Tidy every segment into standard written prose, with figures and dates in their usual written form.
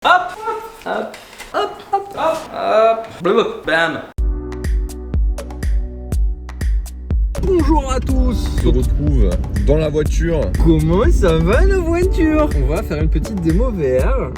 Hop, hop, hop, hop, hop, hop, blablabla, bam. Bonjour à tous. On se retrouve dans la voiture. Comment ça va la voiture? On va faire une petite démo VR.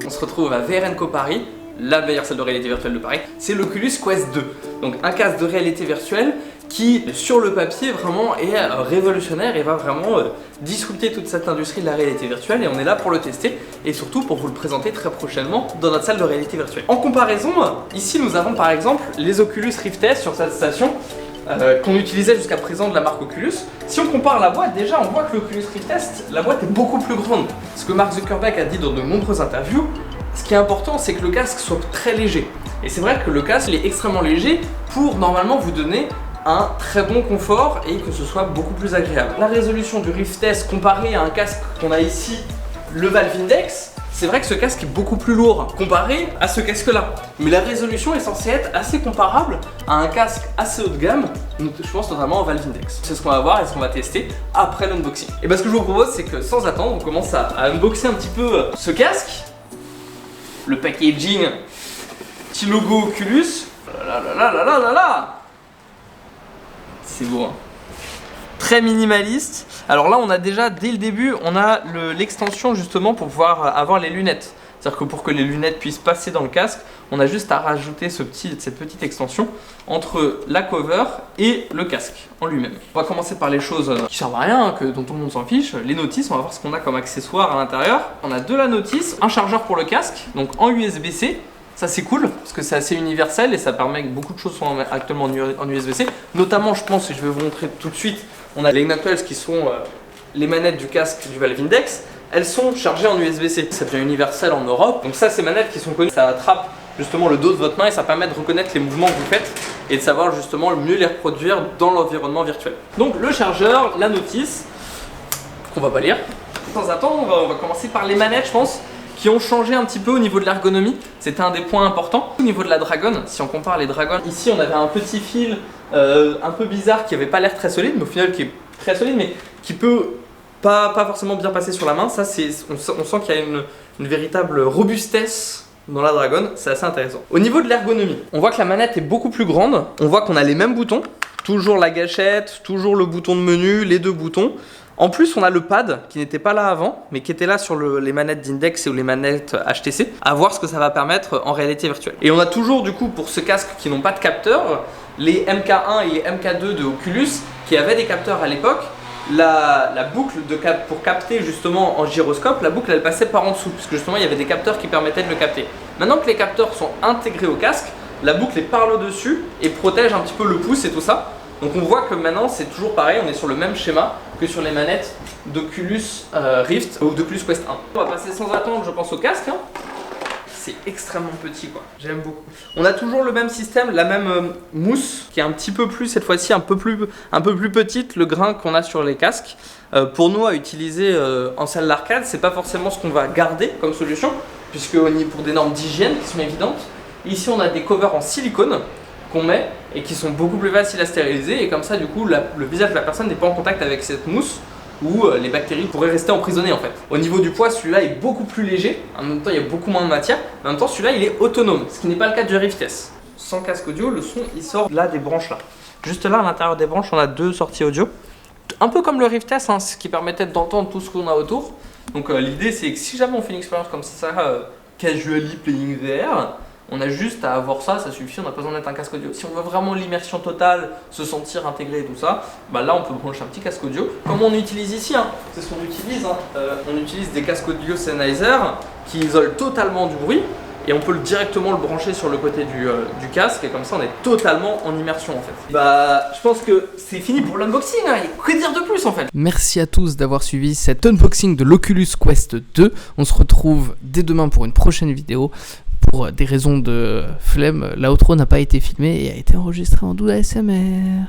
On se retrouve à VRNCO Paris, la meilleure salle de réalité virtuelle de Paris. C'est l'Oculus Quest 2, donc un casque de réalité virtuelle qui, sur le papier, vraiment est révolutionnaire et va vraiment disrupter toute cette industrie de la réalité virtuelle. Et on est là pour le tester et surtout pour vous le présenter très prochainement dans notre salle de réalité virtuelle. En comparaison, ici nous avons par exemple les Oculus Rift S sur cette station qu'on utilisait jusqu'à présent de la marque Oculus. Si on compare la boîte, déjà on voit que l'Oculus Rift S, la boîte est beaucoup plus grande. Ce que Mark Zuckerberg a dit dans de nombreuses interviews, ce qui est important, c'est que le casque soit très léger. Et c'est vrai que le casque il est extrêmement léger pour normalement vous donner un très bon confort et que ce soit beaucoup plus agréable. La résolution du Rift S comparée à un casque qu'on a ici, le Valve Index, c'est vrai que ce casque est beaucoup plus lourd comparé à ce casque là. Mais la résolution est censée être assez comparable à un casque assez haut de gamme, je pense notamment au Valve Index. C'est ce qu'on va voir et ce qu'on va tester après l'unboxing. Et bien ce que je vous propose, c'est que sans attendre, on commence à unboxer un petit peu ce casque. Le packaging, petit logo Oculus. Là. C'est beau, hein. Très minimaliste. Alors là, on a déjà, dès le début, on a l'extension justement pour pouvoir avoir les lunettes. C'est-à-dire que pour que les lunettes puissent passer dans le casque, on a juste à rajouter cette petite extension entre la cover et le casque en lui-même. On va commencer par les choses qui servent à rien, dont tout le monde s'en fiche. Les notices, on va voir ce qu'on a comme accessoire à l'intérieur. On a de la notice, un chargeur pour le casque, donc en USB-C. Ça c'est cool, parce que c'est assez universel et ça permet que beaucoup de choses soient actuellement en USB-C. Notamment, je pense, et je vais vous montrer tout de suite, on a les Knuckles qui sont les manettes du casque du Valve Index. Elles sont chargées en USB-C. Ça devient universel en Europe. Donc ça, ces manettes qui sont connues, ça attrape justement le dos de votre main et ça permet de reconnaître les mouvements que vous faites et de savoir justement mieux les reproduire dans l'environnement virtuel. Donc le chargeur, la notice, qu'on va pas lire. Sans attendre, on va commencer par les manettes, je pense, qui ont changé un petit peu au niveau de l'ergonomie. C'était un des points importants. Au niveau de la Dragon, si on compare les Dragon, ici on avait un petit fil un peu bizarre qui avait pas l'air très solide, mais au final qui est très solide, mais qui peut pas forcément bien passer sur la main. Ça, on sent qu'il y a une véritable robustesse dans la Dragon, c'est assez intéressant. Au niveau de l'ergonomie, on voit que la manette est beaucoup plus grande. On voit qu'on a les mêmes boutons, toujours la gâchette, toujours le bouton de menu, les deux boutons. En plus, on a le pad qui n'était pas là avant, mais qui était là sur les manettes d'Index ou les manettes HTC. À voir ce que ça va permettre en réalité virtuelle. Et on a toujours du coup pour ce casque qui n'ont pas de capteur, les MK1 et les MK2 de Oculus qui avaient des capteurs à l'époque. La boucle pour capter justement en gyroscope, la boucle elle passait par en dessous, puisque justement il y avait des capteurs qui permettaient de le capter. Maintenant que les capteurs sont intégrés au casque, la boucle est par le dessus et protège un petit peu le pouce et tout ça. Donc on voit que maintenant c'est toujours pareil, on est sur le même schéma que sur les manettes d'Oculus Rift ou d'Oculus Quest 1. On va passer sans attendre, je pense, au casque. Hein. C'est extrêmement petit quoi, j'aime beaucoup. On a toujours le même système, la même mousse qui est un petit peu plus, cette fois-ci un peu plus petite, le grain qu'on a sur les casques. Pour nous à utiliser en salle d'arcade, c'est pas forcément ce qu'on va garder comme solution, puisque pour des normes d'hygiène qui sont évidentes, ici on a des covers en silicone qu'on met et qui sont beaucoup plus faciles à stériliser et comme ça du coup le visage de la personne n'est pas en contact avec cette mousse où les bactéries pourraient rester emprisonnées en fait. Au niveau du poids, celui-là est beaucoup plus léger, en même temps il y a beaucoup moins de matière, en même temps celui-là il est autonome, ce qui n'est pas le cas du Rift S. Sans casque audio, le son il sort là des branches là. Juste là à l'intérieur des branches on a deux sorties audio, un peu comme le Rift S, hein, ce qui permettait d'entendre tout ce qu'on a autour. Donc l'idée c'est que si jamais on fait une expérience comme ça, casually playing VR, on a juste à avoir ça, ça suffit, on n'a pas besoin d'être un casque audio. Si on veut vraiment l'immersion totale, se sentir intégré et tout ça, bah là on peut brancher un petit casque audio, comme on utilise ici, hein. C'est ce qu'on utilise, hein. On utilise des casques audio Sennheiser qui isolent totalement du bruit et on peut directement le brancher sur le côté du casque et comme ça on est totalement en immersion en fait. Bah je pense que c'est fini pour l'unboxing, hein. Il y a que dire de plus en fait. Merci à tous d'avoir suivi cet unboxing de l'Oculus Quest 2. On se retrouve dès demain pour une prochaine vidéo. Pour des raisons de flemme, l'outro n'a pas été filmé et a été enregistré en double ASMR.